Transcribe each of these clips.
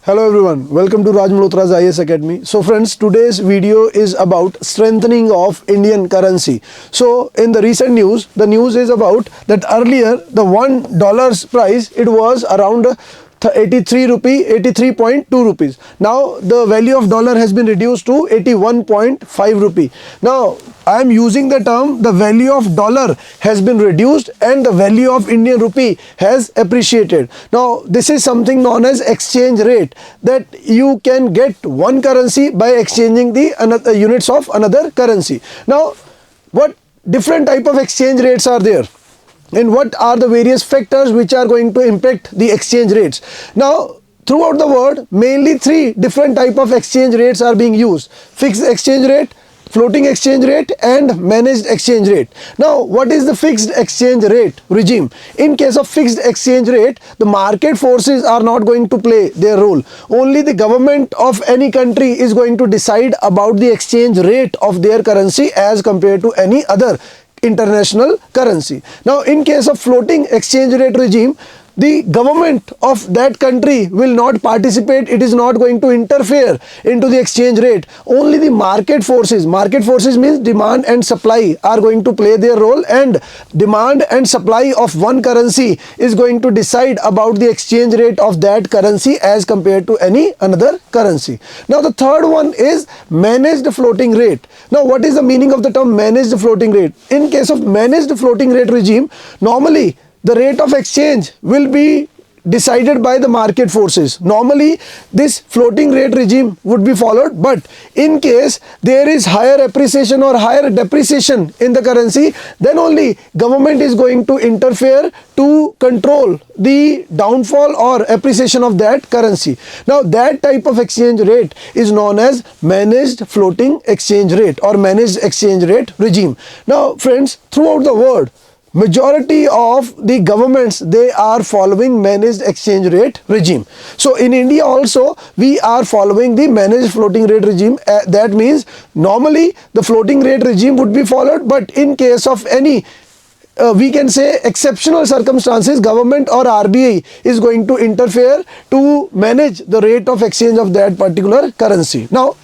Hello everyone, welcome to Malhotra's IS Academy. So friends, today's video is about strengthening of Indian currency. So in the recent news, the news is about that earlier the $1 price, it was around 83.2 rupees. Now the value of dollar has been reduced to 81.5 rupee. Now I am using the term the value of dollar has been reduced and the value of Indian rupee has appreciated. Now this is something known as exchange rate, that you can get one currency by exchanging the another units of another currency. Now what different type of exchange rates are there? And what are the various factors which are going to impact the exchange rates? Now throughout the world, mainly three different type of exchange rates are being used: fixed exchange rate, floating exchange rate and managed exchange rate. Now what is the fixed exchange rate regime? In case of fixed exchange rate, the market forces are not going to play their role. Only the government of any country is going to decide about the exchange rate of their currency as compared to any other international currency. Now in case of floating exchange rate regime, the government of that country will not participate. It is not going to interfere into the exchange rate. Only the market forces means demand and supply, are going to play their role, and demand and supply of one currency is going to decide about the exchange rate of that currency as compared to any another currency. Now the third one is managed floating rate. Now what is the meaning of the term managed floating rate? In case of managed floating rate regime, normally the rate of exchange will be decided by the market forces. Normally this floating rate regime would be followed, but in case there is higher appreciation or higher depreciation in the currency, then only government is going to interfere to control the downfall or appreciation of that currency. Now that type of exchange rate is known as managed floating exchange rate or managed exchange rate regime. Now friends, throughout the world, majority of the governments, they are following managed exchange rate regime. So in India also we are following the managed floating rate regime. That means normally the floating rate regime would be followed, but in case of any we can say exceptional circumstances, government or RBI is going to interfere to manage the rate of exchange of that particular currency. Now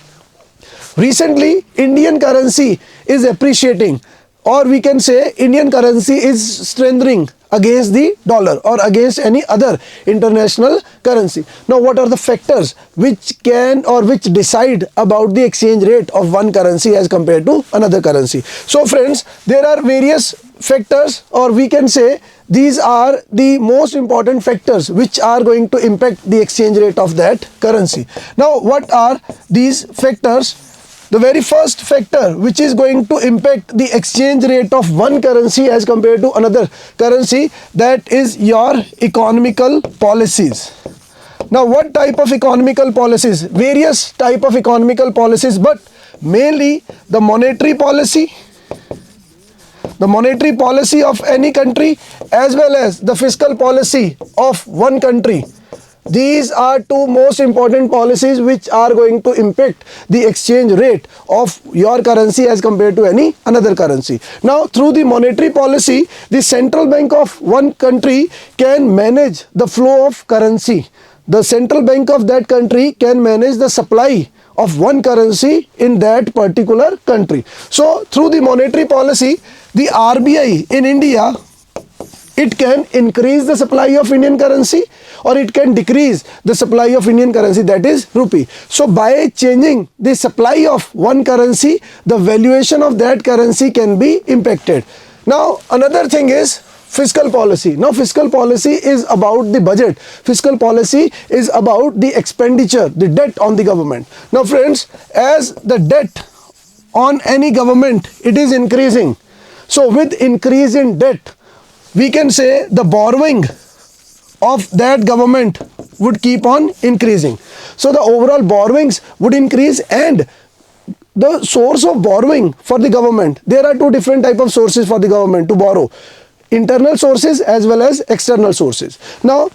recently Indian currency is appreciating, or we can say Indian currency is strengthening against the dollar or against any other international currency. Now what are the factors which can or which decide about the exchange rate of one currency as compared to another currency? So friends, there are various factors, or we can say these are the most important factors which are going to impact the exchange rate of that currency. Now what are these factors? The very first factor which is going to impact the exchange rate of one currency as compared to another currency, that is your economical policies. Now what type of economical policies? Various type of economical policies, but mainly the monetary policy of any country, as well as the fiscal policy of one country. These are two most important policies which are going to impact the exchange rate of your currency as compared to any another currency. Now through the monetary policy, the central bank of one country can manage the flow of currency. The central bank of that country can manage the supply of one currency in that particular country. So through the monetary policy, the RBI in India, it can increase the supply of Indian currency or it can decrease the supply of Indian currency, that is rupee. So by changing the supply of one currency, the valuation of that currency can be impacted. Now another thing is fiscal policy. Now fiscal policy is about the budget. Fiscal policy is about the expenditure, the debt on the government. Now friends, as the debt on any government, it is increasing. So with increase in debt, we can say the borrowing of that government would keep on increasing. So the overall borrowings would increase, and the source of borrowing for the government, there are two different type of sources for the government to borrow: internal sources as well as external sources. Now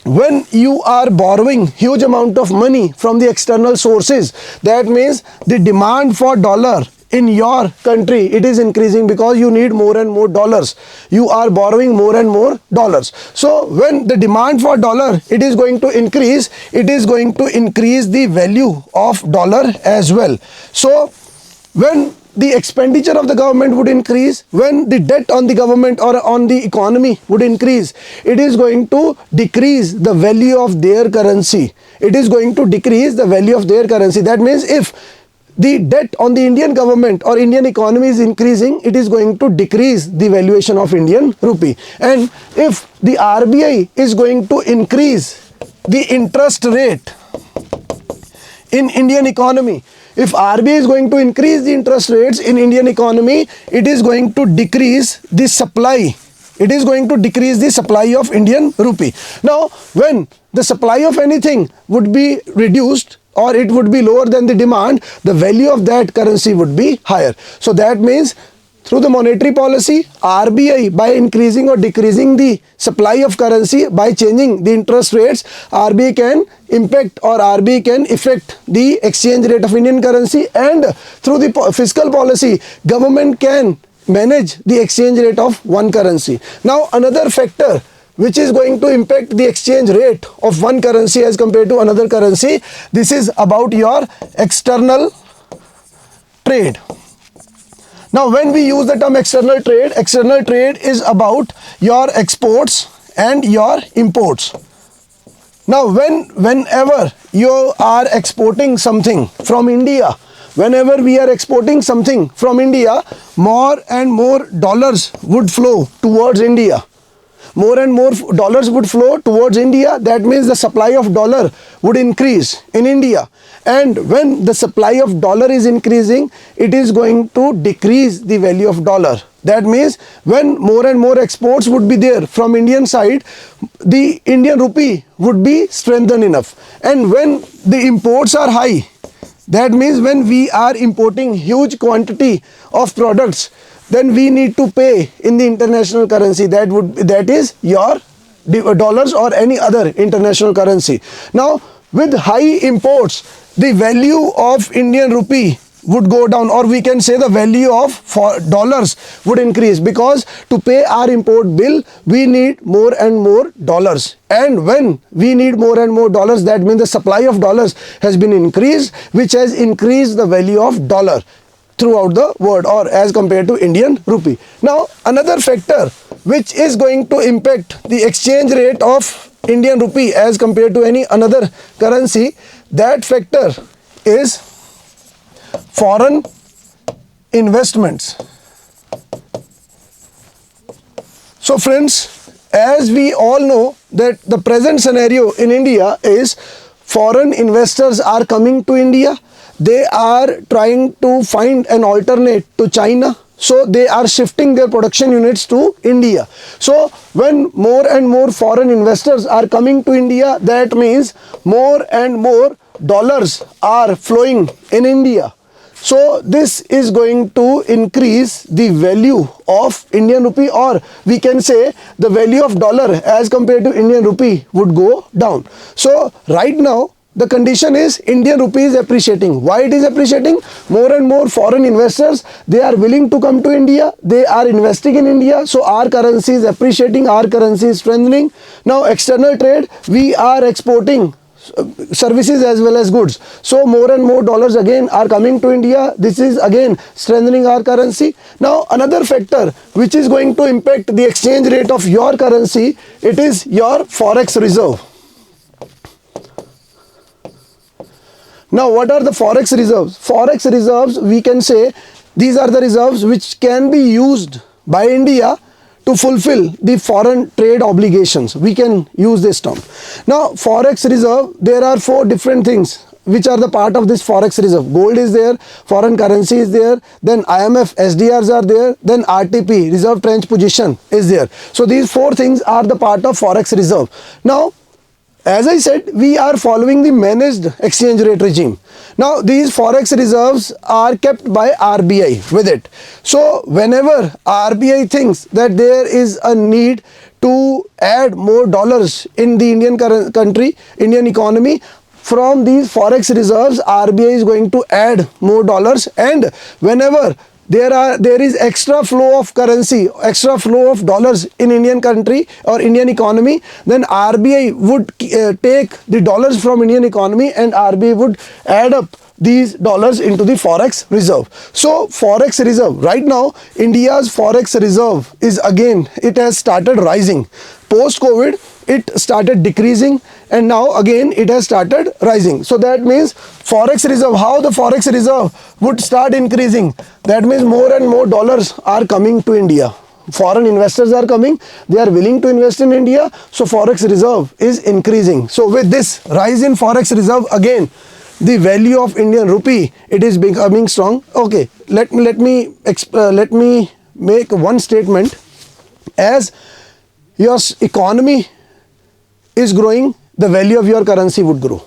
when you are borrowing huge amount of money from the external sources, that means the demand for dollar in your country it is increasing because you need more and more dollars. You are borrowing more and more dollars. So when the demand for dollar it is going to increase, it is going to increase the value of dollar as well. So when the expenditure of the government would increase, when the debt on the government or on the economy would increase, it is going to decrease the value of their currency. It is going to decrease the value of their currency. That means if the debt on the Indian government or Indian economy is increasing, it is going to decrease the valuation of Indian rupee. And if the RBI is going to increase the interest rate in Indian economy, if RBI is going to increase the interest rates in Indian economy, it is going to decrease the supply. It is going to decrease the supply of Indian rupee. Now, when the supply of anything would be reduced or it would be lower than the demand, the value of that currency would be higher. So that means through the monetary policy, RBI, by increasing or decreasing the supply of currency, by changing the interest rates, RBI can impact or RBI can affect the exchange rate of Indian currency, and through the fiscal policy, government can manage the exchange rate of one currency. Now, another factor which is going to impact the exchange rate of one currency as compared to another currency, this is about your external trade. Now, when we use the term external trade is about your exports and your imports. Now, whenever you are exporting something from India, whenever we are exporting something from India, more and more dollars would flow towards India. More and more dollars would flow towards India. That means the supply of dollar would increase in India. And when the supply of dollar is increasing, it is going to decrease the value of dollar. That means when more and more exports would be there from Indian side, the Indian rupee would be strengthened enough. And when the imports are high, that means when we are importing huge quantity of products, then we need to pay in the international currency, that is your dollars or any other international currency. Now, with high imports, the value of Indian rupee would go down, or we can say the value of dollars would increase, because to pay our import bill we need more and more dollars. And when we need more and more dollars, that means the supply of dollars has been increased, which has increased the value of dollar throughout the world or as compared to Indian rupee. Now, another factor which is going to impact the exchange rate of Indian rupee as compared to any another currency, that factor is foreign investments. So friends, as we all know that the present scenario in India is foreign investors are coming to India. They are trying to find an alternate to China. So they are shifting their production units to India. So when more and more foreign investors are coming to India, that means more and more dollars are flowing in India. So this is going to increase the value of Indian rupee, or we can say the value of dollar as compared to Indian rupee would go down. So right now, the condition is Indian rupee is appreciating. Why it is appreciating? More and more foreign investors, they are willing to come to India. They are investing in India. So our currency is appreciating, our currency is strengthening. Now external trade, we are exporting services as well as goods. So more and more dollars again are coming to India. This is again strengthening our currency. Now another factor which is going to impact the exchange rate of your currency, it is your forex reserve. Now, what are the forex reserves? Forex reserves, we can say, these are the reserves which can be used by India to fulfill the foreign trade obligations. We can use this term. Now, forex reserve, there are 4 different things which are the part of this forex reserve. Gold is there, foreign currency is there, then IMF SDRs are there, then RTP, reserve trench position, is there. So these 4 things are the part of forex reserve. Now, as I said, we are following the managed exchange rate regime. Now, these forex reserves are kept by RBI with it. So, whenever RBI thinks that there is a need to add more dollars in the Indian Indian economy, from these forex reserves, RBI is going to add more dollars, and whenever there is extra flow of currency, extra flow of dollars in Indian country or Indian economy, then RBI would take the dollars from Indian economy and RBI would add up these dollars into the forex reserve. So forex reserve, right now India's forex reserve is again, it has started rising. Post COVID it started decreasing, and now again it has started rising. So that means forex reserve, how the forex reserve would start increasing, that means more and more dollars are coming to India. Foreign investors are coming, they are willing to invest in India, so forex reserve is increasing. So with this rise in forex reserve, again the value of Indian rupee, it is becoming strong. Okay, let me make one statement. As your economy is growing, the value of your currency would grow.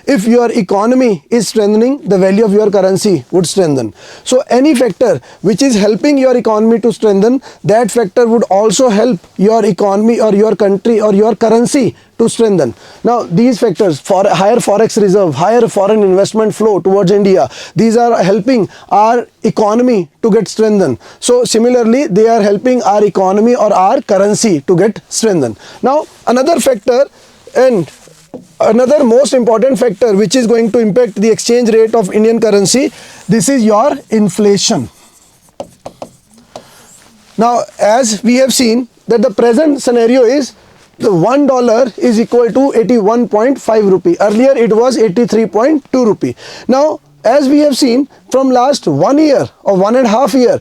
If your economy is strengthening, the value of your currency would strengthen. So any factor which is helping your economy to strengthen, that factor would also help your economy or your country or your currency to strengthen. Now these factors, for higher forex reserve, higher foreign investment flow towards India, these are helping our economy to get strengthened. So similarly, they are helping our economy or our currency to get strengthened. Now another factor, and another most important factor which is going to impact the exchange rate of Indian currency, this is your inflation. Now as we have seen that the present scenario is the $1 is equal to 81.5 rupee. Earlier it was 83.2 rupee. Now as we have seen from last 1 year or 1.5 year,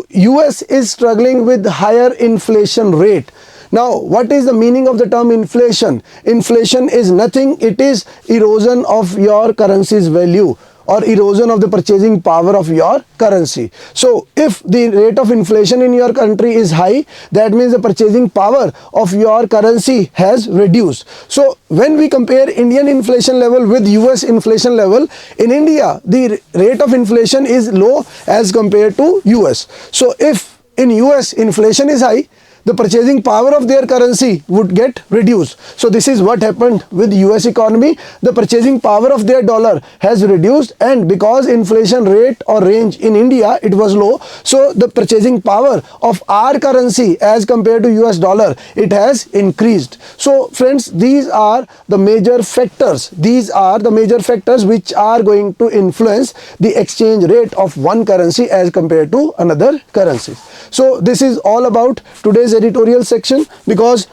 US is struggling with higher inflation rate. Now, what is the meaning of the term inflation? Inflation is nothing, it is erosion of your currency's value or erosion of the purchasing power of your currency. So, if the rate of inflation in your country is high, that means the purchasing power of your currency has reduced. So, when we compare Indian inflation level with US inflation level, in India, the rate of inflation is low as compared to US. So, if in US inflation is high, the purchasing power of their currency would get reduced. So this is what happened with US economy. The purchasing power of their dollar has reduced, and because inflation rate or range in India, it was low, so the purchasing power of our currency as compared to US dollar, it has increased. So friends, these are the major factors. These are the major factors which are going to influence the exchange rate of one currency as compared to another currency. So this is all about today's editorial section, because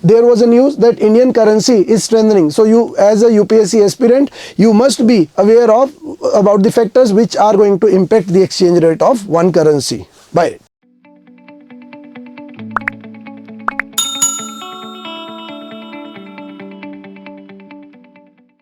there was a news that Indian currency is strengthening. So you, as a UPSC aspirant, you must be aware of about the factors which are going to impact the exchange rate of one currency. Bye.